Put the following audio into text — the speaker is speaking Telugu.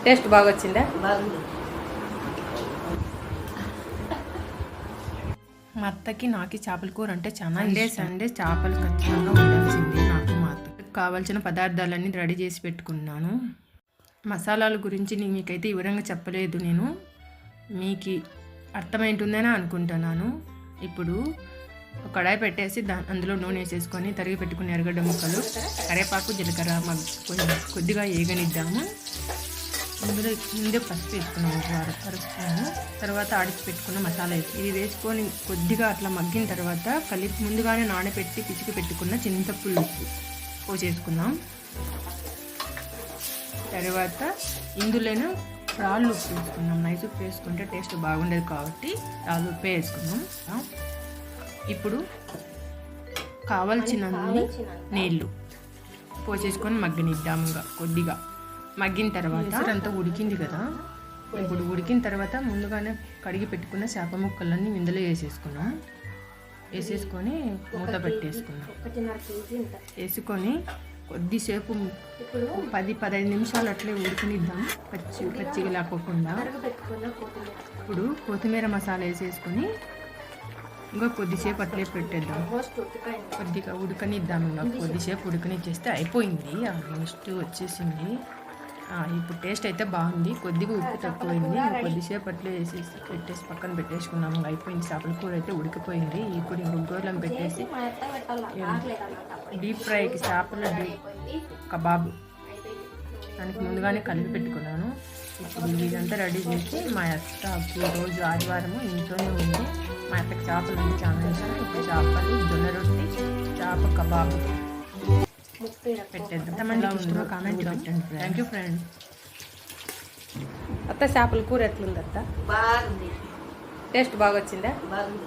టేస్ట్ బాగా వచ్చిందా? బాగుంది. మా అత్తకి నాకు చేపల కూర అంటే చాలా సండే చేపలు ఖచ్చితంగా ఉండాల్సిందే. నాకు మా అత్తకి కావాల్సిన పదార్థాలన్నీ రెడీ చేసి పెట్టుకున్నాను. మసాలాల గురించి మీకైతే వివరంగా చెప్పలేదు. నేను మీకు అర్థమైంటుందని అనుకుంటున్నాను. ఇప్పుడు కడాయి పెట్టేసి అందులో నూనె వేసేసుకొని తరిగి పెట్టుకుని ఎర్రగడ్డ ముక్కలు, కరివేపాకు, జీలకర్ర కొద్దిగా ఏగనిద్దాము. అందులో ముందే పసుపు వేసుకున్నాము, పరుపును. తర్వాత ఆడిచి పెట్టుకున్న మసాలా ఇది వేసుకొని కొద్దిగా అట్లా మగ్గిన తర్వాత ముందుగానే నానబెట్టి పిసికి పెట్టుకున్న చింతపులుసు పోసేసుకున్నాం. తర్వాత ఇందులోనే రాళ్ళు ఉప్పు వేసుకున్నాం. నైస్ ఉప్పు వేసుకుంటే టేస్ట్ బాగుండేది కాబట్టి రాళ్ళు ఉప్పు వేసుకున్నాం. ఇప్పుడు కావాల్సినన్ని నీళ్ళు పోసేసుకొని మగ్గనిద్దాము. కొద్దిగా మగ్గిన తర్వాత అంతా ఉడికింది కదా. ఇప్పుడు ఉడికిన తర్వాత ముందుగానే కడిగి పెట్టుకున్న చేప ముక్కలన్నీ ఇందులో వేసేసుకొని మూత పెట్టేసుకున్నాం. వేసుకొని కొద్దిసేపు 10-15 నిమిషాలు అట్లే ఉడికినిద్దాం, పచ్చిగా లేకోకుండా. ఇప్పుడు కొత్తిమీర మసాలా వేసేసుకొని ఇంకా కొద్దిసేపు అట్లే పెట్టేద్దాం. కొద్దిగా ఉడకనిద్దాం. ఇంకా కొద్దిసేపు ఉడకనిచ్చేస్తే అయిపోయింది. ఆల్మోస్ట్ వచ్చేసింది. ఇప్పుడు టేస్ట్ అయితే బాగుంది. కొద్దిగా ఉప్పు తక్కువైంది. కొద్దిసేపు అట్లే పెట్టేసి పక్కన పెట్టేసుకున్నాము. అయిపోయింది. చేపల కూర అయితే ఉడికిపోయింది. ఇప్పుడు ఇంకొక గోర్లం పెట్టేసి డీప్ ఫ్రైకి చేపల కబాబు దానికి ముందుగానే కలిపి పెట్టుకున్నాను. ఇప్పుడు ఇదంతా రెడీ చేసి మా అత్తకి రోజు ఆదివారము ఇంట్లోనే ఉంది. మా అత్తకి చేపలు అంటే చాలా ఇష్టం. ఇప్పుడు చేపలు, జొన్న రొట్టి, చేప కబాబు పెట్టేద్దాం. ఇష్టమో కామెంట్ పెట్టండి. Thank you friends. అత్త చేపల కూర ఎట్లుంది అత్త? బాగుంది. టేస్ట్ బాగా వచ్చిందా? బాగుంది.